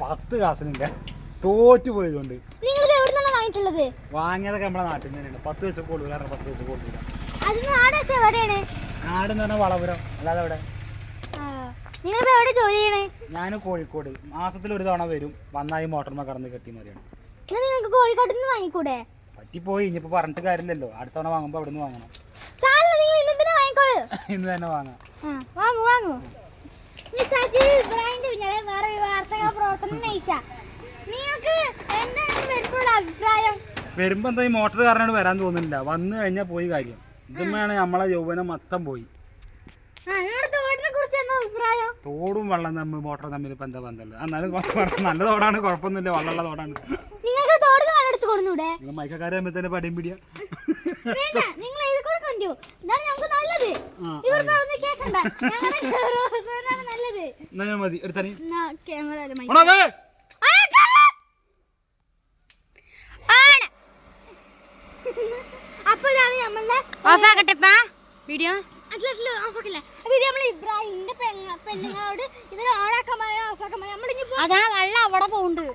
10 കാശിനില്ല, തോറ്റു പോയതുകൊണ്ട്. വാങ്ങിയതൊക്കെ നമ്മളെ നാട്ടിൽ തന്നെയാണ്. 10 പൈസ കൂടുതൽ, 10 പൈസ കൂടുതൽ. നാടെന്ന് പറഞ്ഞാൽ വളപുരം, അല്ലാതെ എവിടെ? ഞാൻ കോഴിക്കോട്. മാസത്തിൽ ഒരു തവണ വരും, വന്നായി മോട്ടർമ കടന്ന് കെട്ടി മറിയാണ്. പറ്റിപ്പോയി, ഇനിയിപ്പോ പറഞ്ഞിട്ട് കാര്യമില്ലല്ലോ. അടുത്ത തവണ വാങ്ങുമ്പോ അവിടെ നിന്ന് വാങ്ങണം. ഇന്ന് തന്നെ വാങ്ങാം. വരുമ്പോ എന്താ ഈ മോട്ടർ കാരനോട് വരാൻ തോന്നുന്നില്ല. വന്നു കഴിഞ്ഞാൽ പോയി കാര്യം. ഇതുമ്മയാണ് നമ്മളെ യൗവനം മൊത്തം പോയി. തോടും വെള്ളം തമ്മിൽ മോട്ടറും തമ്മിൽ ഇപ്പൊ എന്താ ബന്ധമല്ല. എന്നാലും നല്ല തോടാണ്, കുഴപ്പമൊന്നുമില്ല. വെള്ളമുള്ള തോടാണ്. നിങ്ങൾ മൈക്കക്കാരെ തമ്മിൽ തന്നെ പടിയും പിടിയാ. മതി എടുത്തേ. അപ്പൊ ഇതാണ് നമ്മളെ വീഡിയോ. ഇബ്രാഹിമിന്റെ പെണ്ണുങ്ങളോട് ഇതിൽ ഓണാക്കാൻ ഓഫാക്കാൻ അതാ വെള്ളം അവിടെ പോണ്ട്.